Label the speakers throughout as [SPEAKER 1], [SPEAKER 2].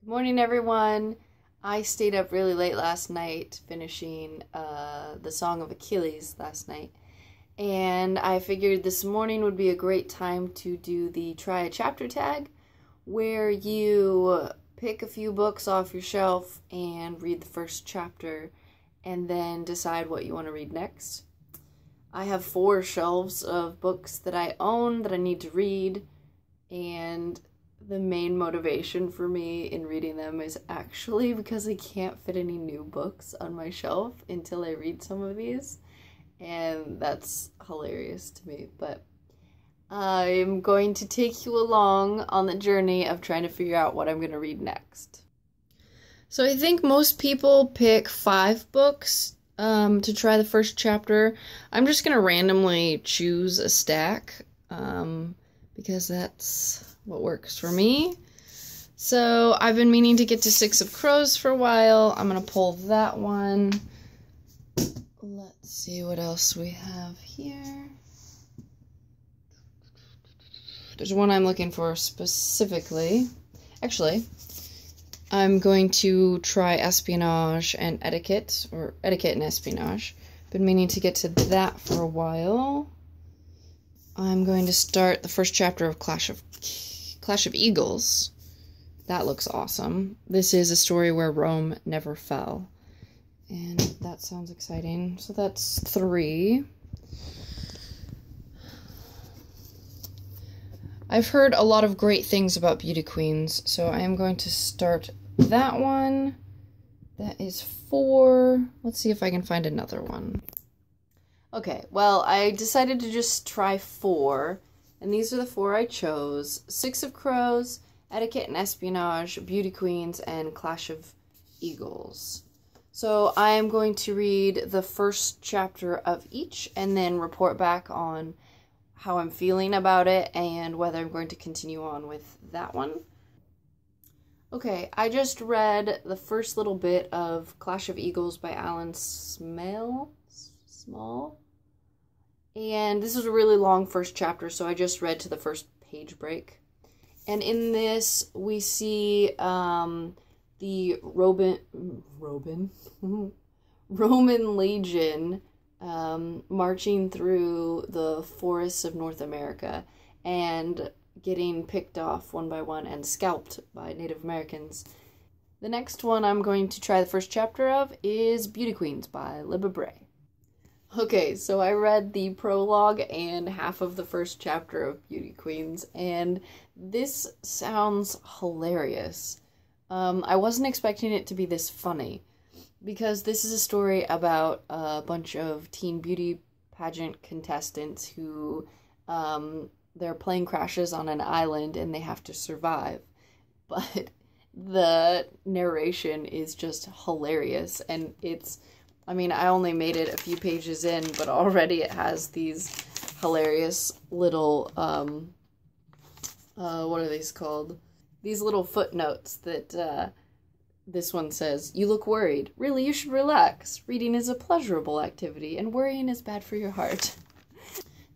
[SPEAKER 1] Good morning, everyone. I stayed up really late last night finishing the Song of Achilles last night, and I figured this morning would be a great time to do the Try a Chapter tag, where you pick a few books off your shelf and read the first chapter, and then decide what you want to read next. I have 4 shelves of books that I own that I need to read, and the main motivation for me in reading them is actually because I can't fit any new books on my shelf until I read some of these, and that's hilarious to me. But I'm going to take you along on the journey of trying to figure out what I'm going to read next. So I think most people pick 5 books to try the first chapter. I'm just going to randomly choose a stack because that's what works for me. So I've been meaning to get to 6 of Crows for a while. I'm going to pull that one. Let's see what else we have here. There's one I'm looking for specifically. Actually, I'm going to try Espionage and Etiquette, or Etiquette and Espionage. Been meaning to get to that for a while. I'm going to start the first chapter of Clash of Eagles. That looks awesome. This is a story where Rome never fell, and that sounds exciting. So that's 3. I've heard a lot of great things about Beauty Queens, so I am going to start that one. That is 4. Let's see if I can find another one. Okay, well, I decided to just try 4, and these are the 4 I chose. 6 of Crows, Etiquette and Espionage, Beauty Queens, and Clash of Eagles. So I am going to read the first chapter of each, and then report back on how I'm feeling about it, and whether I'm going to continue on with that one. Okay, I just read the first little bit of Clash of Eagles by Smale. And this is a really long first chapter, so I just read to the first page break. And in this, we see the Roman legion marching through the forests of North America and getting picked off one by one and scalped by Native Americans. The next one I'm going to try the first chapter of is Beauty Queens by Libba Bray. Okay, so I read the prologue and half of the first chapter of Beauty Queens, and this sounds hilarious. I wasn't expecting it to be this funny, because this is a story about a bunch of teen beauty pageant contestants who their plane crashes on an island and they have to survive. But the narration is just hilarious, and I only made it a few pages in, but already it has these hilarious little, what are these called? These little footnotes that, this one says, "You look worried. Really, you should relax. Reading is a pleasurable activity, and worrying is bad for your heart."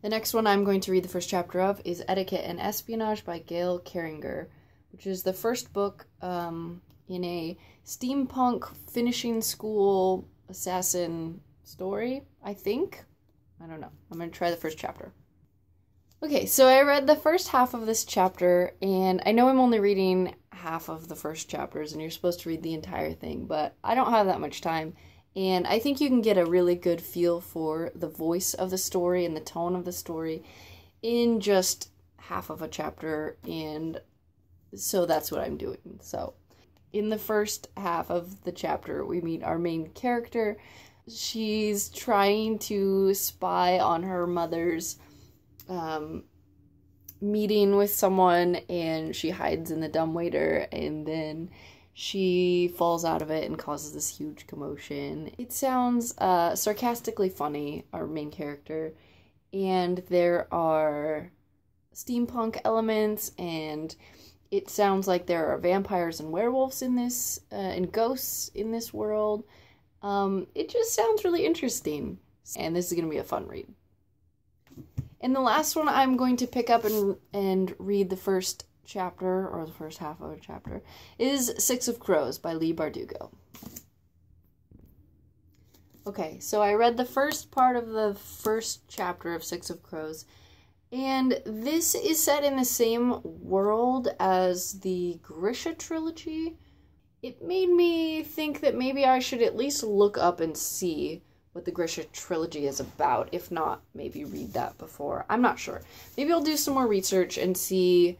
[SPEAKER 1] The next one I'm going to read the first chapter of is Etiquette and Espionage by Gail Carriger, which is the first book, in a steampunk finishing school assassin story, I think. I don't know. I'm going to try the first chapter. Okay, so I read the first half of this chapter, and I know I'm only reading half of the first chapters, and you're supposed to read the entire thing, but I don't have that much time, and I think you can get a really good feel for the voice of the story and the tone of the story in just half of a chapter, and so that's what I'm doing. So in the first half of the chapter, we meet our main character. She's trying to spy on her mother's meeting with someone, and she hides in the dumbwaiter, and then she falls out of it and causes this huge commotion. It sounds sarcastically funny, our main character, and there are steampunk elements, and it sounds like there are vampires and werewolves in this, and ghosts in this world. It just sounds really interesting, and this is going to be a fun read. And the last one I'm going to pick up and read the first chapter, or the first half of a chapter, is Six of Crows by Leigh Bardugo. Okay, so I read the first part of the first chapter of Six of Crows, and this is set in the same world as the Grisha trilogy. It made me think that maybe I should at least look up and see what the Grisha trilogy is about. If not, maybe read that before. I'm not sure. Maybe I'll do some more research and see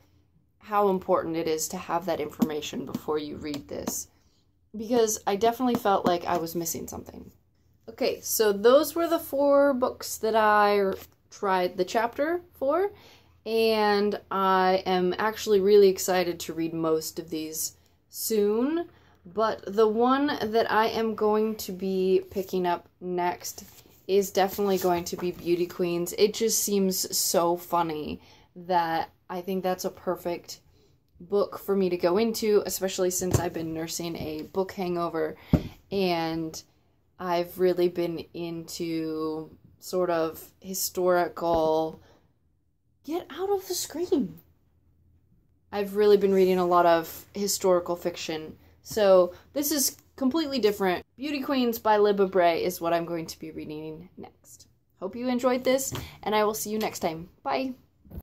[SPEAKER 1] how important it is to have that information before you read this, because I definitely felt like I was missing something. Okay, so those were the 4 books that I tried the chapter for, and I am actually really excited to read most of these soon, but the one that I am going to be picking up next is definitely going to be Beauty Queens. It just seems so funny that I think that's a perfect book for me to go into, especially since I've been nursing a book hangover, and I've really been into sort of historical... Get out of the screen! I've really been reading a lot of historical fiction, so this is completely different. Beauty Queens by Libba Bray is what I'm going to be reading next. Hope you enjoyed this, and I will see you next time. Bye!